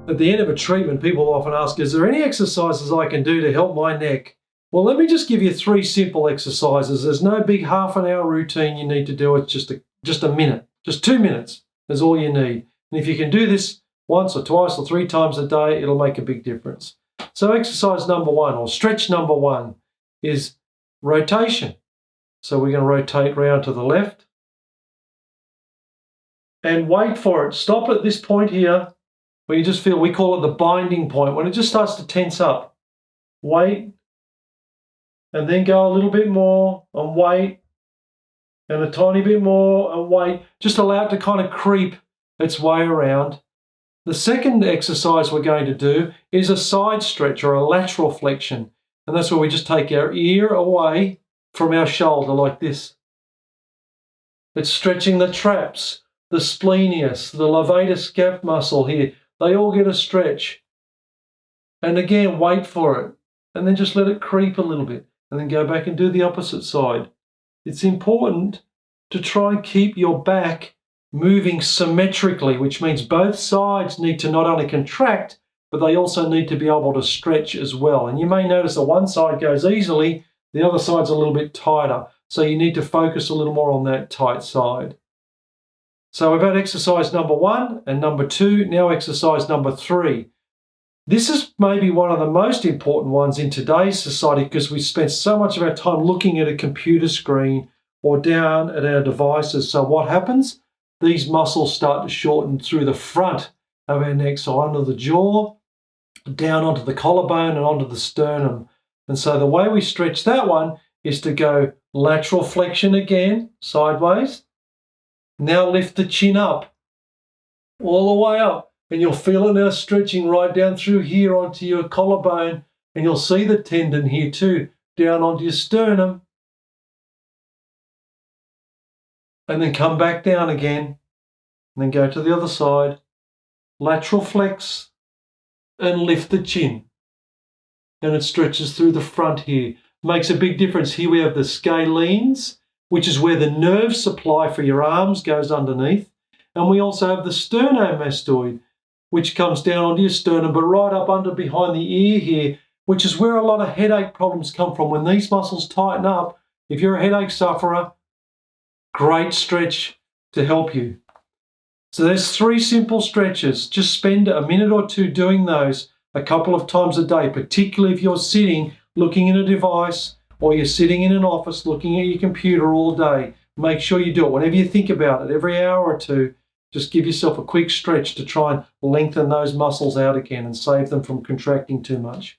At the end of a treatment, people often ask, is there any exercises I can do to help my neck? Well, let me just give you 3 simple exercises. There's no big half-an-hour routine you need to do. It's just a minute, just 2 minutes is all you need. And if you can do this once or twice or 3 times a day, it'll make a big difference. So exercise number 1, or stretch number 1, is rotation. So we're going to rotate round to the left. And wait for it. Stop at this point here, where you just feel, we call it the binding point, when it just starts to tense up. Wait, and then go a little bit more, and wait, and a tiny bit more, and wait. Just allow it to kind of creep its way around. The second exercise we're going to do is a side stretch, or a lateral flexion. And that's where we just take our ear away from our shoulder like this. It's stretching the traps, the splenius, the levator scap muscle here. They all get a stretch. And again, wait for it. And then just let it creep a little bit. And then go back and do the opposite side. It's important to try and keep your back moving symmetrically, which means both sides need to not only contract, but they also need to be able to stretch as well. And you may notice that one side goes easily, the other side's a little bit tighter. So you need to focus a little more on that tight side. So we've had exercise number 1 and number 2, now exercise number 3. This is maybe one of the most important ones in today's society because we spend so much of our time looking at a computer screen or down at our devices. So what happens? These muscles start to shorten through the front of our neck, so under the jaw, down onto the collarbone and onto the sternum. And so the way we stretch that one is to go lateral flexion again, sideways. Now lift the chin up, all the way up. And you'll feel it now stretching right down through here onto your collarbone. And you'll see the tendon here too, down onto your sternum. And then come back down again. And then go to the other side. Lateral flex. And lift the chin. And it stretches through the front here. Makes a big difference. Here we have the scalenes, which is where the nerve supply for your arms goes underneath. And we also have the sternomastoid, which comes down onto your sternum, but right up under behind the ear here, which is where a lot of headache problems come from. When these muscles tighten up, if you're a headache sufferer, great stretch to help you. So there's 3 simple stretches. Just spend a minute or 2 doing those a couple of times a day, particularly if you're sitting looking at a device or you're sitting in an office looking at your computer all day. Make sure you do it. Whenever you think about it, every hour or 2, just give yourself a quick stretch to try and lengthen those muscles out again and save them from contracting too much.